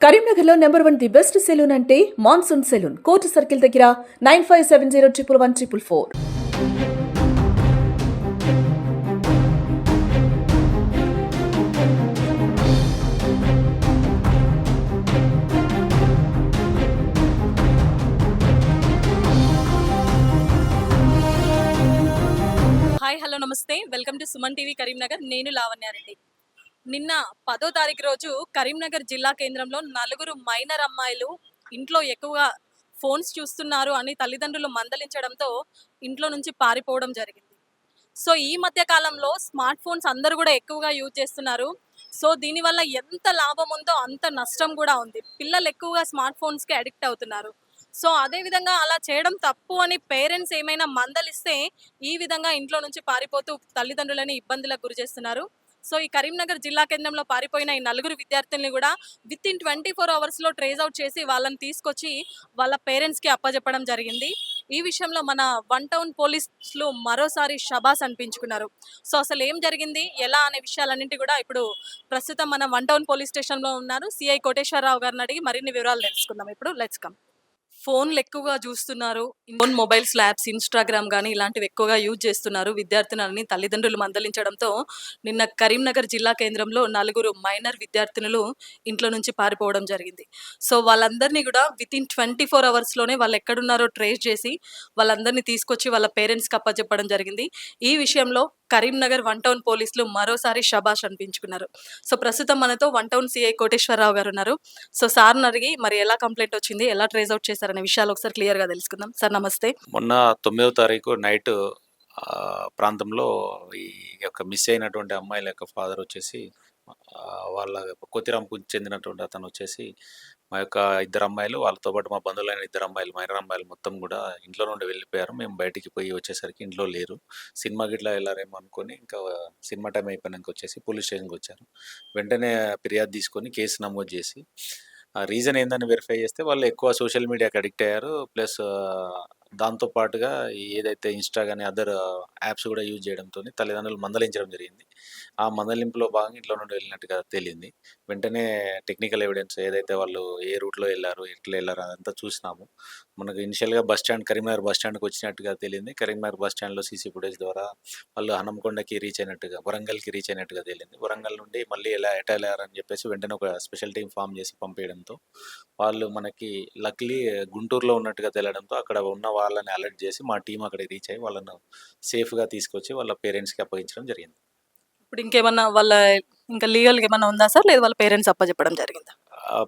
కరీంనగర్లో number 1 the best salon అంటే monsoon salon. Court circle దగ్గర 95701144. హాయ్ హలో నమస్తే, welcome to Suman TV Karimnagar. నేను లావణ్యారెడ్డి. నిన్న 10వ తారీఖు రోజు కరీంనగర్ జిల్లా కేంద్రంలో నలుగురు మైనర్ అమ్మాయిలు ఇంట్లో ఎక్కువగా ఫోన్స్ చూస్తున్నారు అని తల్లిదండ్రులు మందలించడంతో ఇంట్లో నుంచి పారిపోవడం జరిగింది. సో ఈ మధ్య కాలంలో స్మార్ట్ ఫోన్స్ అందరూ కూడా ఎక్కువగా యూజ్ చేస్తున్నారు. సో దీనివల్ల ఎంత లాభం ఉందో అంత నష్టం కూడా ఉంది. పిల్లలు ఎక్కువగా స్మార్ట్ ఫోన్స్కి అడిక్ట్ అవుతున్నారు. సో అదే విధంగా అలా చేయడం తప్పు అని పేరెంట్స్ ఏమైనా మందలిస్తే ఈ విధంగా ఇంట్లో నుంచి పారిపోతూ తల్లిదండ్రులని ఇబ్బందులకు గురి చేస్తున్నారు. సో ఈ కరీంనగర్ జిల్లా కేంద్రంలో పారిపోయిన ఈ నలుగురు విద్యార్థుల్ని కూడా విత్ ఇన్ 24 అవర్స్లో ట్రేస్ అవుట్ చేసి వాళ్ళని తీసుకొచ్చి వాళ్ళ పేరెంట్స్కి అప్పచెప్పడం జరిగింది. ఈ విషయంలో మన వన్ టౌన్ పోలీసులు మరోసారి షబాస్ అనిపించుకున్నారు. సో అసలు ఏం జరిగింది, ఎలా అనే విషయాలన్నింటి కూడా ఇప్పుడు ప్రస్తుతం మన వన్ టౌన్ పోలీస్ స్టేషన్లో ఉన్నారు సిఐ కోటేశ్వరరావు గారిని అడిగి మరిన్ని వివరాలు తెలుసుకుందాం. ఇప్పుడు లెట్స్ కమ్. ఫోన్లు ఎక్కువగా చూస్తున్నారు. ఫోన్ మొబైల్స్ యాప్స్ ఇన్స్టాగ్రామ్ కానీ ఇలాంటివి ఎక్కువగా యూజ్ చేస్తున్నారు విద్యార్థినులని తల్లిదండ్రులు మందలించడంతో నిన్న కరీంనగర్ జిల్లా కేంద్రంలో నలుగురు మైనర్ విద్యార్థినులు ఇంట్లో నుంచి పారిపోవడం జరిగింది. సో వాళ్ళందరినీ కూడా విత్ ఇన్ 24 అవర్స్లోనే వాళ్ళు ఎక్కడున్నారో ట్రేస్ చేసి వాళ్ళందరినీ తీసుకొచ్చి వాళ్ళ పేరెంట్స్కి అప్పచెప్పడం జరిగింది. ఈ విషయంలో కరీంనగర్ వన్ టౌన్ పోలీసులు మరోసారి షబాష్ అనిపించుకున్నారు. సో ప్రస్తుతం మనతో వన్ టౌన్ సిఐ కోటేశ్వరరావు గారు ఉన్నారు. సో సార్ని అడిగి మరి ఎలా కంప్లైంట్ వచ్చింది, ఎలా ట్రేస్ అవుట్ చేశారనే విషయాలు ఒకసారి క్లియర్గా తెలుసుకుందాం. సార్ నమస్తే. మొన్న 9వ తారీఖు నైట్ ప్రాంతంలో ఈ యొక్క మిస్ అయినటువంటి అమ్మాయిల యొక్క ఫాదర్ వచ్చేసి వాళ్ళ కొత్తిరాంకు చెందినటువంటి అతను వచ్చేసి మా యొక్క ఇద్దరు అమ్మాయిలు వాళ్ళతో పాటు మా బంధువులైన ఇద్దరు అమ్మాయిలు మైనర్ అమ్మాయిలు మొత్తం కూడా ఇంట్లో నుండి వెళ్ళిపోయారు. మేము బయటికి పోయి వచ్చేసరికి ఇంట్లో లేరు. సినిమా గిట్లా వెళ్ళారేమో అనుకొని ఇంకా సినిమా టైం అయిపోయినాక వచ్చేసి పోలీస్ స్టేషన్కి వచ్చారు. వెంటనే ఫిర్యాదు తీసుకొని కేసు నమోదు చేసి రీజన్ ఏందని వెరిఫై చేస్తే వాళ్ళు ఎక్కువ సోషల్ మీడియాకి అడిక్ట్ అయ్యారు. ప్లస్ దాంతో పాటుగా ఏదైతే ఇన్స్టా కానీ అదర్ యాప్స్ కూడా యూజ్ చేయడంతో తల్లిదండ్రులు మందలించడం జరిగింది. ఆ మందలింపులో భాగంగా ఇంట్లో నుండి వెళ్ళినట్టుగా తేలింది. వెంటనే టెక్నికల్ ఎవిడెన్స్ ఏదైతే వాళ్ళు ఏ రూట్లో వెళ్ళారు, ఎట్లా వెళ్ళారు అదంతా చూసినాము. మనకు ఇనిషియల్గా కరీంనగర్ బస్ స్టాండ్కి వచ్చినట్టుగా తేలింది. కరీంనగర్ బస్ స్టాండ్లో సీసీ ఫుటేజ్ ద్వారా వాళ్ళు హనంకొండకి రీచ్ అయినట్టుగా, వరంగల్కి రీచ్ అయినట్టుగా తేలింది. వరంగల్ నుండి మళ్ళీ ఎటా వెళ్ళారని చెప్పేసి వెంటనే ఒక స్పెషల్ టీం ఫామ్ చేసి పంపేయడంతో వాళ్ళు మనకి లక్లీ గుంటూరులో ఉన్నట్టుగా తేలడంతో అక్కడ ఉన్న వాళ్ళని అలర్ట్ చేసి మా టీం అక్కడికి రీచ్ అయ్యి వాళ్ళను సేఫ్గా తీసుకొచ్చి వాళ్ళ పేరెంట్స్కి అప్పగించడం జరిగింది. ఇప్పుడు ఇంకేమన్నా వాళ్ళ ఇంకా లీగల్గా ఏమన్నా ఉందా సార్, లేదా వాళ్ళ పేరెంట్స్ అప్పచెప్పడం జరిగిందా?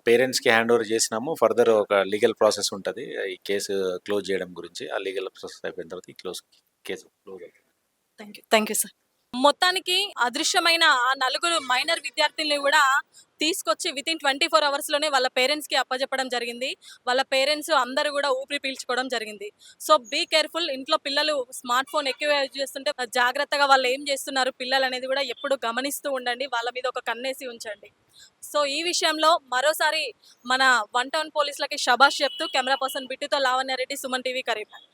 పేరెంట్స్కి హ్యాండ్ ఓవర్ చేసినాము. ఫర్దర్ ఒక లీగల్ ప్రాసెస్ ఉంటుంది ఈ కేసు క్లోజ్ చేయడం గురించి. ఆ లీగల్ ప్రాసెస్ అయిపోయిన తర్వాత కేసు క్లోజ్ అవుతుంది. Thank you sir. మొత్తానికి అదృశ్యమైన ఆ నలుగురు మైనర్ విద్యార్థుల్ని కూడా తీసుకొచ్చి విత్ ఇన్ 24 అవర్స్లోనే వాళ్ళ పేరెంట్స్కి అప్పచెప్పడం జరిగింది. వాళ్ళ పేరెంట్స్ అందరూ కూడా ఊపిరి పీల్చుకోవడం జరిగింది. So be careful. ఇంట్లో పిల్లలు స్మార్ట్ ఫోన్ ఎక్కువ యూజ్ చేస్తుంటే జాగ్రత్తగా వాళ్ళు ఏం చేస్తున్నారు పిల్లలు అనేది కూడా ఎప్పుడు గమనిస్తూ ఉండండి. వాళ్ళ మీద ఒక కన్నేసి ఉంచండి. సో ఈ విషయంలో మరోసారి మన వన్ టౌన్ పోలీసులకి షబాష్ చెప్తూ కెమెరా పర్సన్ బిట్టుతో లావణ్యారెడ్డి, సుమన్ టీవీ కరీంనగర్.